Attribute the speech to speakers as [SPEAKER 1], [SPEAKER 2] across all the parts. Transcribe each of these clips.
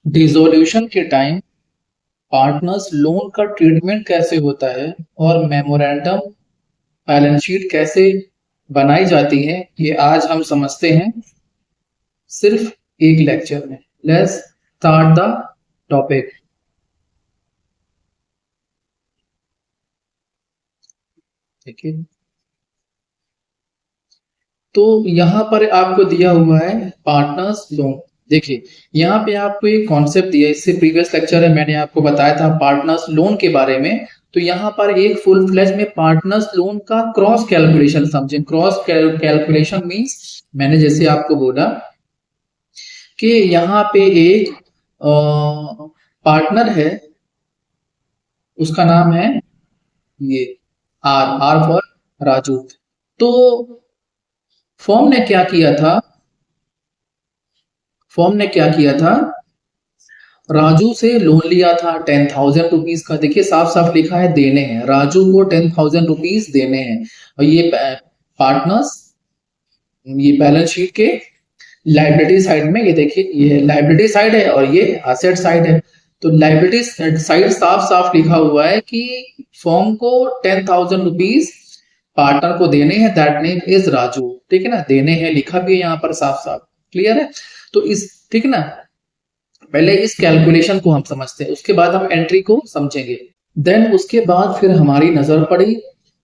[SPEAKER 1] Dissolution के time partners loan का treatment कैसे होता है और मेमोरेंडम बैलेंस शीट कैसे बनाई जाती है, ये आज हम समझते हैं सिर्फ एक लेक्चर में। Let's start the topic. देखिए, तो यहाँ पर आपको दिया हुआ है पार्टनर्स लोन। देखिए, यहाँ पे आपको एक कॉन्सेप्ट दिया है, इससे प्रीवियस लेक्चर में मैंने आपको बताया था पार्टनर्स लोन के बारे में। तो यहाँ पर एक फुल फ्लेज में पार्टनर्स लोन का क्रॉस कैलकुलेशन समझें। क्रॉस कैलकुलेशन मींस मैंने जैसे आपको बोला कि यहाँ पे एक पार्टनर है, उसका नाम है ये आर आर फॉर राजू। तो फॉर्म ने क्या किया था, राजू से लोन लिया था 10,000 रुपीज का। देखिए साफ साफ लिखा है देने हैं, राजू को 10,000 रुपीज देने हैं। और ये पार्टनर्स, ये बैलेंस शीट के लाइबिलिटी साइड में, ये देखिए ये लाइबिलिटी साइड है और ये असेट साइड है। तो लाइबिलिटी साइड साफ साफ लिखा हुआ है कि फॉर्म को 10,000 रुपीज पार्टनर को देने हैं, दैट नेम इज राजू। ठीक है ना, देने हैं लिखा भी है यहाँ पर साफ साफ, क्लियर है। तो इस, ठीक है ना, पहले इस कैलकुलेशन को हम समझते हैं, उसके बाद हम एंट्री को समझेंगे। देन उसके बाद फिर हमारी नजर पड़ी,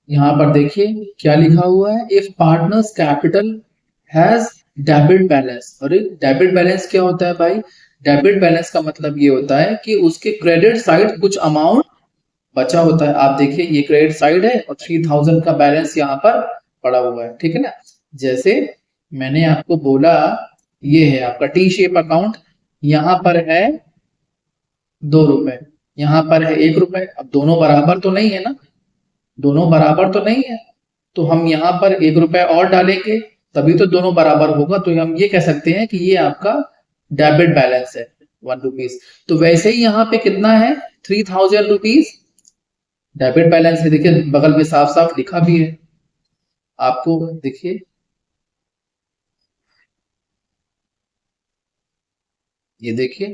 [SPEAKER 1] यहाँ पर देखिए क्या लिखा हुआ है, if partners capital has debit balance. अरे डेबिट बैलेंस क्या होता है भाई? डेबिट बैलेंस का मतलब ये होता है कि उसके क्रेडिट साइड कुछ अमाउंट बचा होता है। आप देखिए ये क्रेडिट साइड है और 3,000 का बैलेंस यहाँ पर पड़ा हुआ है। ठीक है ना, जैसे मैंने आपको बोला ये है आपका टी शेप अकाउंट, यहाँ पर है 2 रुपए, यहाँ पर है 1 रुपए। अब दोनों बराबर तो नहीं है ना, दोनों बराबर तो नहीं है, तो हम यहाँ पर 1 रुपए और डालेंगे तभी तो दोनों बराबर होगा। तो हम ये कह सकते हैं कि ये आपका डेबिट बैलेंस है 1 रुपीज। तो वैसे ही यहाँ पे कितना है, 3,000 रुपीज डेबिट बैलेंस है। देखिए बगल में साफ साफ लिखा भी है आपको, देखिए ये देखिए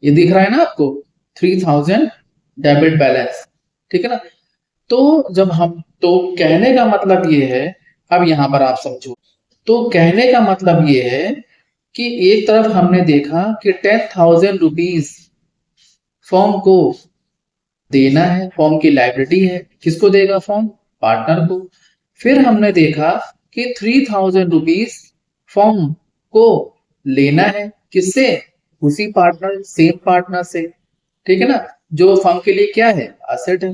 [SPEAKER 1] ये दिख रहा है ना आपको, 3,000 डेबिट बैलेंस। ठीक है ना, तो जब हम, तो कहने का मतलब ये है, अब यहां पर आप समझो, तो कहने का मतलब ये है कि एक तरफ हमने देखा कि 10,000 रुपीज फॉर्म को देना है, फॉर्म की लाइबिलिटी है, किसको देगा फॉर्म? पार्टनर को। फिर हमने देखा कि 3,000 रुपीज फॉर्म को लेना है, किससे? उसी पार्टनर, सेम पार्टनर से। ठीक है ना, जो फर्म के लिए क्या है, असेट है।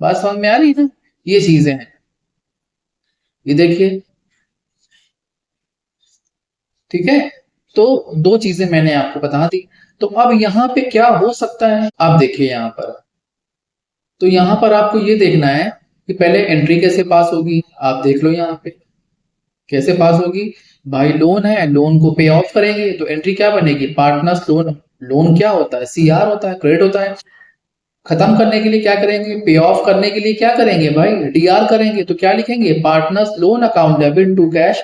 [SPEAKER 1] बात समझ में आ रही है ना, ये चीजें हैं, ये देखिए। ठीक है, तो 2 चीजें मैंने आपको बता दी। तो अब यहाँ पे क्या हो सकता है, आप देखिए यहाँ पर, तो यहाँ पर आपको ये देखना है कि पहले एंट्री कैसे पास होगी। आप देख लो यहाँ पे कैसे पास होगी भाई, लोन है, लोन को पे ऑफ करेंगे तो एंट्री क्या बनेगी, पार्टनर्स लोन। लोन क्या होता है, सीआर होता है, क्रेडिट होता है। खत्म करने के लिए क्या करेंगे, पे ऑफ करने के लिए क्या करेंगे भाई, डीआर करेंगे। तो क्या लिखेंगे, partners loan account debit to cash,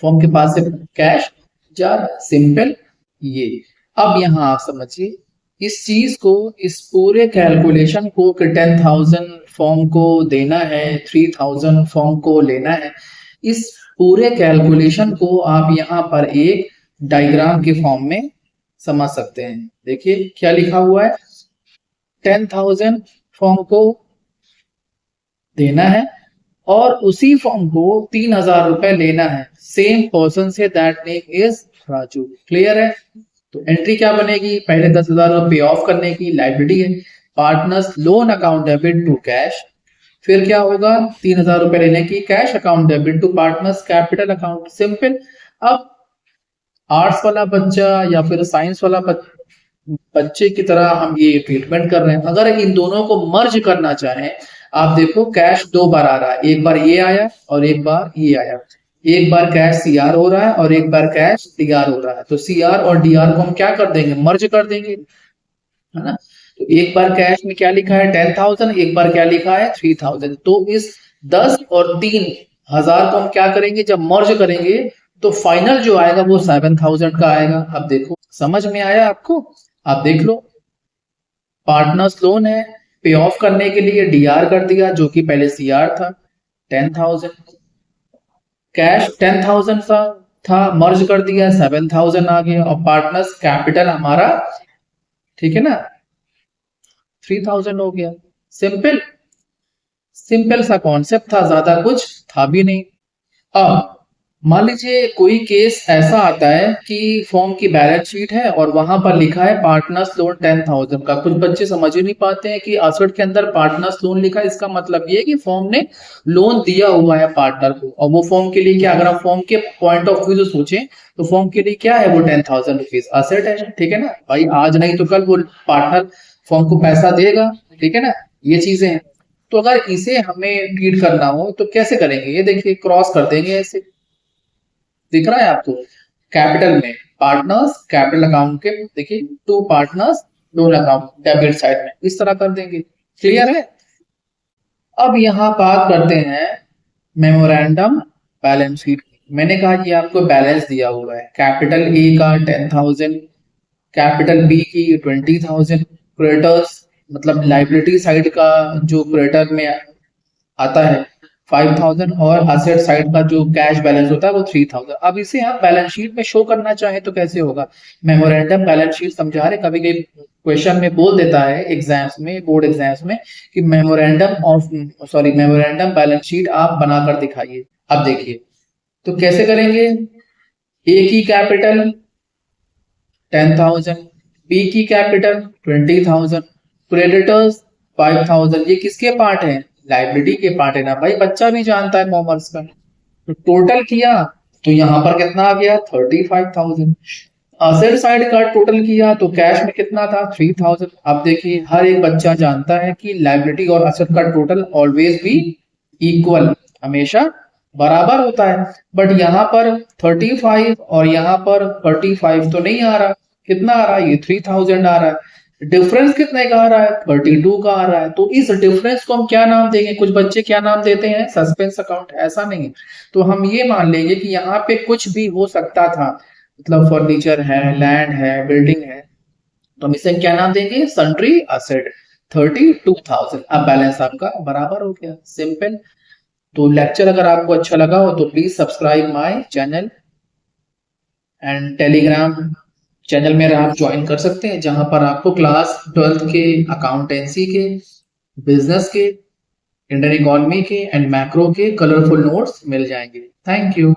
[SPEAKER 1] form के पास से कैश जा रहा है, सिंपल ये। अब यहां आप समझिए इस चीज को, इस पूरे कैलकुलेशन को कि 10,000 फॉर्म को देना है, 3,000 फॉर्म को लेना है, इस पूरे कैलकुलेशन को आप यहाँ पर एक डायग्राम के फॉर्म में समझ सकते हैं। देखिए क्या लिखा हुआ है, 10,000 फॉर्म को देना है और उसी फॉर्म को 3,000 रुपए लेना है सेम पर्सन से, that name is Raju. Clear है, तो एंट्री क्या बनेगी, पहले 10,000 पे ऑफ करने की लाइबिलिटी है, partners loan account debit to cash. फिर क्या होगा, 3,000 रुपए लेने की cash account debit to partners capital account, simple. अब आर्ट्स वाला बच्चा या फिर साइंस वाला बच्चे की तरह हम ये ट्रीटमेंट कर रहे हैं। अगर इन दोनों को मर्ज करना चाहें, आप देखो कैश 2 बार आ रहा है, एक बार ये आया और एक बार ये आया। एक बार कैश सीआर हो रहा है और एक बार कैश डीआर हो रहा है। तो सीआर और डीआर को हम क्या कर देंगे, मर्ज कर देंगे, है ना। तो एक बार कैश में क्या लिखा है 10,000, एक बार क्या लिखा है 3,000। तो इस 10 और 3,000 को हम क्या करेंगे, जब मर्ज करेंगे तो फाइनल जो आएगा वो 7,000 का आएगा। अब देखो समझ में आया आपको? आप देख लो, पार्टनर्स लोन है, पे ऑफ करने के लिए डीआर कर दिया जो कि पहले सीआर था 10,000, कैश 10,000 था मर्ज कर दिया 7,000 आ गया, और पार्टनर्स कैपिटल हमारा ठीक है ना 3,000 हो गया। सिंपल सिंपल सा कॉन्सेप्ट था, ज्यादा कुछ था भी नहीं। अब मान लीजिए कोई केस ऐसा आता है कि फॉर्म की बैलेंस शीट है और वहां पर लिखा है पार्टनर्स लोन 10,000 का। कुछ बच्चे समझ ही नहीं पाते हैं कि एसेट के अंदर पार्टनर्स लोन लिखा है, इसका मतलब ये है कि फॉर्म ने लोन दिया हुआ है पार्टनर को। और वो फॉर्म के लिए क्या, अगर हम फॉर्म के पॉइंट ऑफ व्यू से सोचें तो फॉर्म के लिए क्या है, वो 10,000 रुपीज असेट है, ठीक है ना भाई। आज नहीं तो कल वो पार्टनर फॉर्म को पैसा देगा, ठीक है ना, ये चीजें हैं। तो अगर इसे हमें ट्रीट करना हो तो कैसे करेंगे, ये देखिए क्रॉस कर देंगे ऐसे, दिख रहा है आपको, कैपिटल में पार्टनर्स कैपिटल अकाउंट के देखिए to partners loan account debit side में इस तरह कर देंगे। क्लियर है? अब यहां बात करते हैं मेमोरेंडम बैलेंस शीट। मैंने कहा ये आपको बैलेंस दिया हुआ है, कैपिटल ए का 10,000, कैपिटल बी की 20,000, क्रेडिटर्स मतलब लाइबिलिटी साइड का जो क्रेडिटर में आता है 5,000, और असेट साइड का जो कैश बैलेंस होता है वो 3,000। अब इसे आप बैलेंस शीट में शो करना चाहे तो कैसे होगा? मेमोरेंडम बैलेंस शीट समझा रहे, कभी कभी क्वेश्चन में बोल देता है एग्जाम्स में, बोर्ड एग्जाम्स में कि मेमोरेंडम बैलेंस शीट आप बनाकर दिखाइए। अब देखिए तो कैसे करेंगे, ए की कैपिटल 10,000, बी की कैपिटल 20,000, क्रेडिटर्स 5,000, ये किसके पार्ट है, लाइबिलिटी के पार्ट है ना भाई, बच्चा भी जानता है कॉमर्स का। तो टोटल किया तो यहाँ पर कितना आ गया 35,000। असेट साइड का टोटल किया तो कैश में कितना था 3,000। अब देखिए हर एक बच्चा जानता है कि लाइबिलिटी और असेट का टोटल ऑलवेज भी इक्वल, हमेशा बराबर होता है। बट यहाँ पर 35 और यहाँ पर 35 तो नहीं आ रहा, कितना आ रहा है, ये 3,000 आ रहा है। डिफरेंस कितने का आ रहा है, 32 का आ रहा है। तो इस डिफरेंस को हम क्या नाम देंगे, कुछ बच्चे क्या नाम देते हैं, सस्पेंस अकाउंट, ऐसा नहीं है। तो हम ये मान लेंगे कि यहाँ पे कुछ भी हो सकता था, मतलब फर्नीचर है, लैंड है, बिल्डिंग है, तो हम इसे क्या नाम देंगे, सन्ड्री असेट 32,000। अब बैलेंस आपका बराबर हो गया, सिंपल। तो लेक्चर अगर आपको अच्छा लगा हो तो please subscribe my channel, and Telegram channel में आप ज्वाइन कर सकते हैं जहां पर आपको क्लास 12th के अकाउंटेंसी के, बिजनेस के, इंडियन इकोनॉमी के एंड मैक्रो के कलरफुल नोट्स मिल जाएंगे। Thank you.